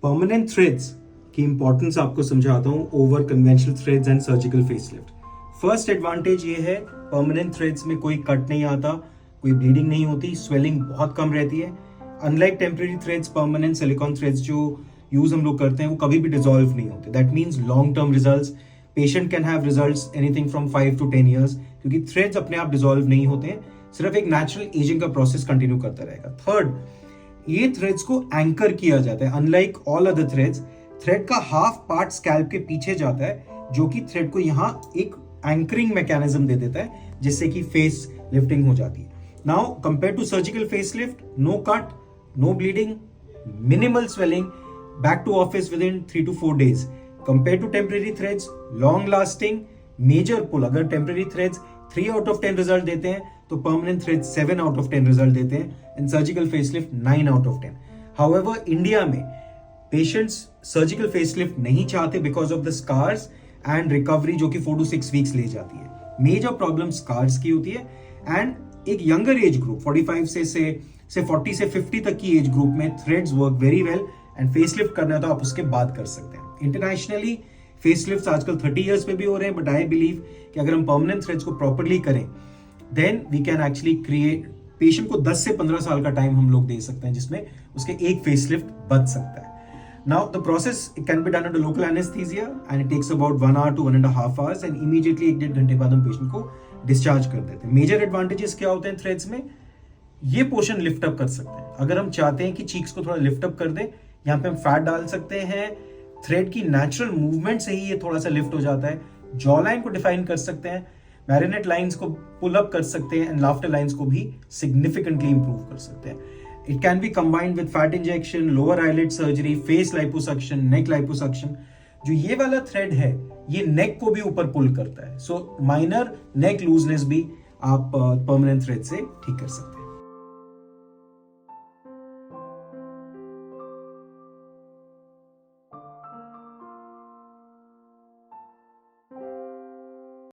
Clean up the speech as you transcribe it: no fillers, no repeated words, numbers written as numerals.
Permanent threads की importance आपको समझाता हूँ over conventional threads and surgical facelift. First advantage ये है, परमानेंट थ्रेड्स में कोई कट नहीं आता, कोई ब्लीडिंग नहीं होती, स्वेलिंग बहुत कम रहती है। Unlike temporary threads, permanent silicon threads जो यूज हम लोग करते हैं वो कभी भी डिसॉल्व नहीं होते। That means long term results, patient can have results anything from 5 to 10 years, क्योंकि थ्रेड्स अपने आप डिसॉल्व नहीं होते हैं, सिर्फ एक नेचुरल एजिंग का प्रोसेस कंटिन्यू करता रहेगा। थर्ड, ये थ्रेड्स को एंकर किया जाता है। Unlike all other threads, thread का हाफ पार्ट स्कैल्प के पीछे जाता है, जो कि थ्रेड को यहाँ एक एंकरिंग मैकेनिज्म दे देता है, जिससे कि फेस लिफ्टिंग हो जाती है। Now compare to surgical face lift, no cut, no bleeding, minimal swelling, back to office within 3 to 4 days। Compare to temporary threads, long lasting, major pull. अगर temporary threads 3 out of 10 result देते हैं तो permanent threads 7 out of 10 result देते हैं, and surgical facelift 9 out of 10। However India में patients surgical facelift नहीं चाहते because of the scars and recovery, जो कि 4 to 6 weeks ले जाती है। मेजर प्रॉब्लम स्कार्स की होती है, एंड एक यंगर एज ग्रुप 45 से 40 से 50 तक की एज ग्रुप में threads work very well, and facelift करना है तो आप उसके बाद कर सकते हैं। इंटरनेशनली फेसलिफ्ट आजकल 30 years पे भी हो रहे हैं, बट आई बिलीव कि अगर हम परमानेंट थ्रेड्स को प्रॉपरली करें then we can actually create, patient को 10 से 15 साल का टाइम हम लोग दे सकते हैं जिसमें उसके एक फेसलिफ्ट बच सकता है। Now the process it can be done under local anesthesia and it takes about 1 hour to 1.5 hours, and immediately 1-1.5 घंटे बाद हम पेशेंट को डिस्चार्ज कर देते हैं। मेजर एडवांटेजेस क्या होते हैं थ्रेड्स में? ये पोर्शन लिफ्ट अप कर सकते हैं। अगर हम चाहते हैं कि चीक्स को थोड़ा लिफ्ट अप कर दें, यहाँ पे हम फैट डाल सकते हैं। थ्रेड की नेचुरल मूवमेंट से ही ये थोड़ा सा लिफ्ट हो जाता है। जॉ लाइन को डिफाइन कर सकते हैं, मैरिनेट लाइंस को पुल अप कर सकते हैं, एंड लाफ्टर लाइंस को भी सिग्निफिकेंटली इंप्रूव कर सकते हैं। It can be combined with fat injection, lower eyelid surgery, face liposuction, neck liposuction। जो ये वाला थ्रेड है ये नेक को भी ऊपर पुल करता है, सो माइनर नेक लूजनेस भी आप परमानेंट थ्रेड से ठीक कर सकते हैं।